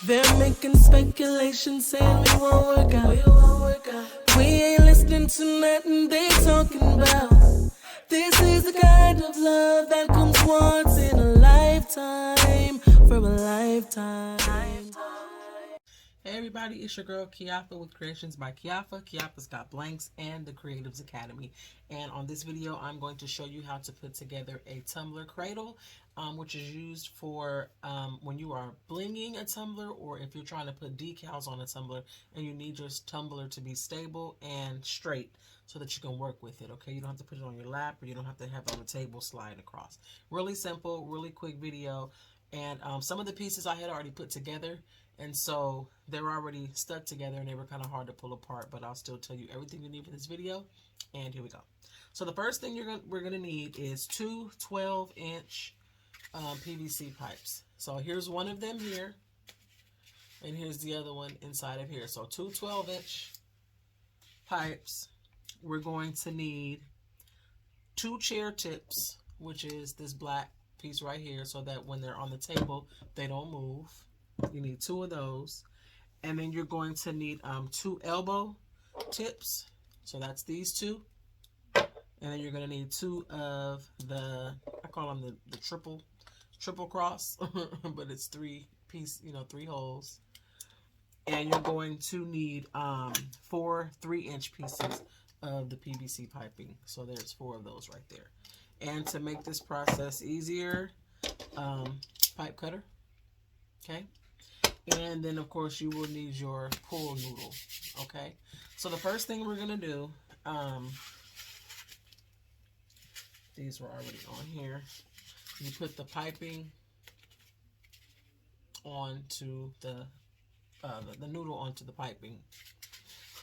They're making speculations saying we won't work out. We ain't listening to nothing they talking about. This is the kind of love that comes once in a lifetime, for a lifetime. Hey everybody, it's your girl Kiafa with Creations by Kiafa. Kiafa's Got Blanks and the Creatives Academy. And on this video, I'm going to show you how to put together a tumbler cradle, which is used for when you are blinging a tumbler, or if you're trying to put decals on a tumbler and you need your tumbler to be stable and straight so that you can work with it, okay? You don't have to put it on your lap, or you don't have to have it on the table slide across. Really simple, really quick video. And some of the pieces I had already put together, and so they were already stuck together and they were kind of hard to pull apart, but I'll still tell you everything you need for this video. And here we go. So the first thing we're gonna need is two 12-inch PVC pipes. So here's one of them here, and here's the other one inside of here. So two 12-inch pipes. We're going to need two chair tips, which is this black piece right here, so that when they're on the table they don't move. You need two of those. And then you're going to need two elbow tips, so that's these two. And then you're going to need two of the, I call them the triple cross but it's three holes. And you're going to need 4 3-inch pieces of the PVC piping. So there's 4 of those right there. And to make this process easier, pipe cutter, okay? And then of course you will need your pool noodle, okay? So the first thing we're gonna do, these were already on here. You put the piping onto the noodle onto the piping,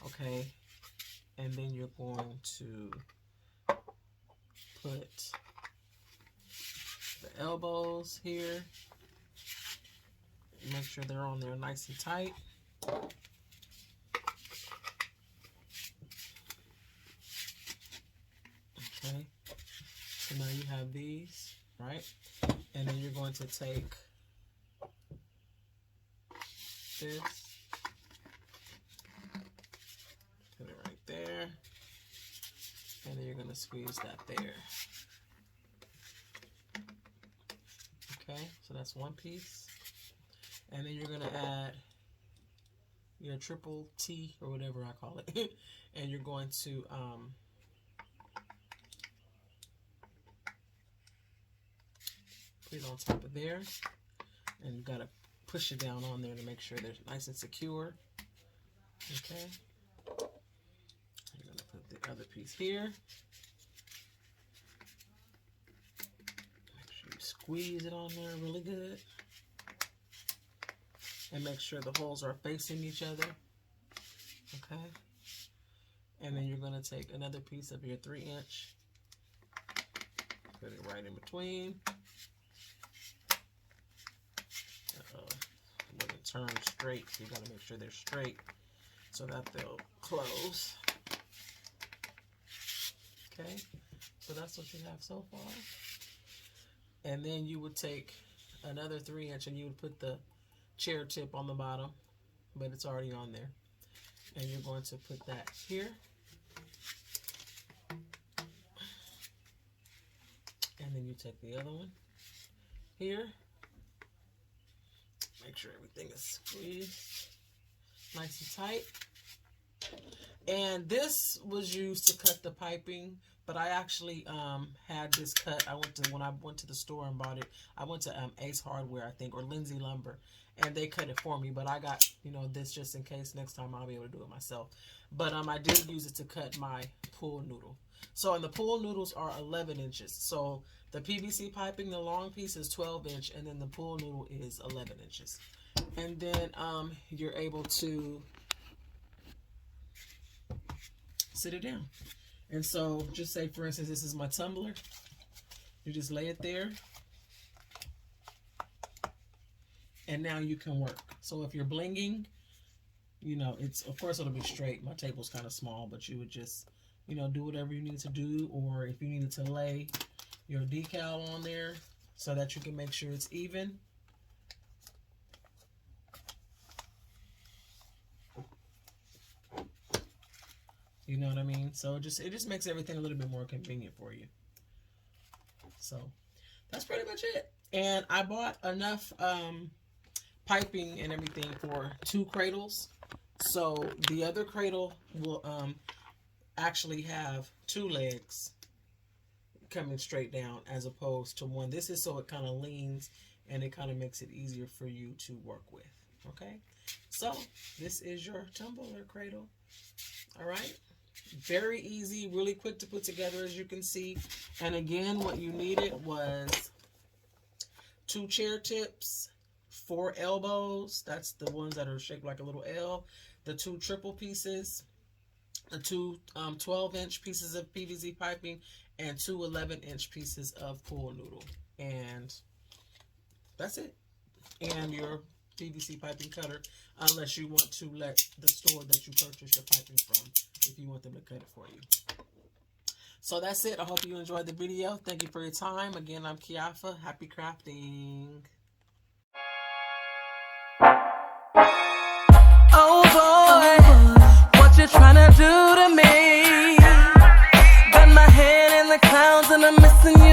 okay? And then you're going to put the elbows here. Make sure they're on there nice and tight. Okay. So now you have these, right? And then you're going to take this, put it right there, and then you're going to squeeze that there. Okay, so that's one piece. And then you're going to add your triple T, or whatever I call it. And you're going to put it on top of there. And you got to push it down on there to make sure they're nice and secure. Okay. You're going to put the other piece here. Make sure you squeeze it on there really good. And make sure the holes are facing each other, okay? And then you're going to take another piece of your 3-inch, put it right in between. When it turns straight, so you got to make sure they're straight so that they'll close. Okay, so that's what you have so far. And then you would take another 3-inch and you would put the chair tip on the bottom, but it's already on there. And you're going to put that here. And then you take the other one here. Make sure everything is squeezed nice and tight. And this was used to cut the piping, but I actually had this cut. When I went to the store and bought it, I went to Ace Hardware, I think, or Lindsay Lumber, and they cut it for me. But I got, this just in case next time I'll be able to do it myself. But I did use it to cut my pool noodle. So, and the pool noodles are 11 inches. So the PVC piping, the long piece, is 12-inch, and then the pool noodle is 11 inches. And then you're able to sit it down. And so just say, for instance, this is my tumbler. You just lay it there. And now you can work. So if you're blinging, it's, of course it'll be straight. My table's kind of small, but you would just, do whatever you need to do. Or if you needed to lay your decal on there so that you can make sure it's even. You know what I mean? So it just makes everything a little bit more convenient for you. So that's pretty much it. And I bought enough piping and everything for 2 cradles. So the other cradle will actually have 2 legs coming straight down as opposed to one. This is so it kind of leans and it kind of makes it easier for you to work with. Okay, so this is your tumbler cradle. All right, very easy, really quick to put together, as you can see. And again, what you needed was 2 chair tips, 4 elbows, that's the ones that are shaped like a little L, the 2 triple pieces, the 2 12-inch pieces of PVC piping, and 2 11-inch pieces of pool noodle. And that's it. And your PVC piping cutter, unless you want to let the store that you purchase your piping from, if you want them to cut it for you. So that's it. I hope you enjoyed the video. Thank you for your time. Again, I'm Kiafa. Happy crafting. Oh boy, what you trying to do to me? Got my head in the clouds and I'm missing you.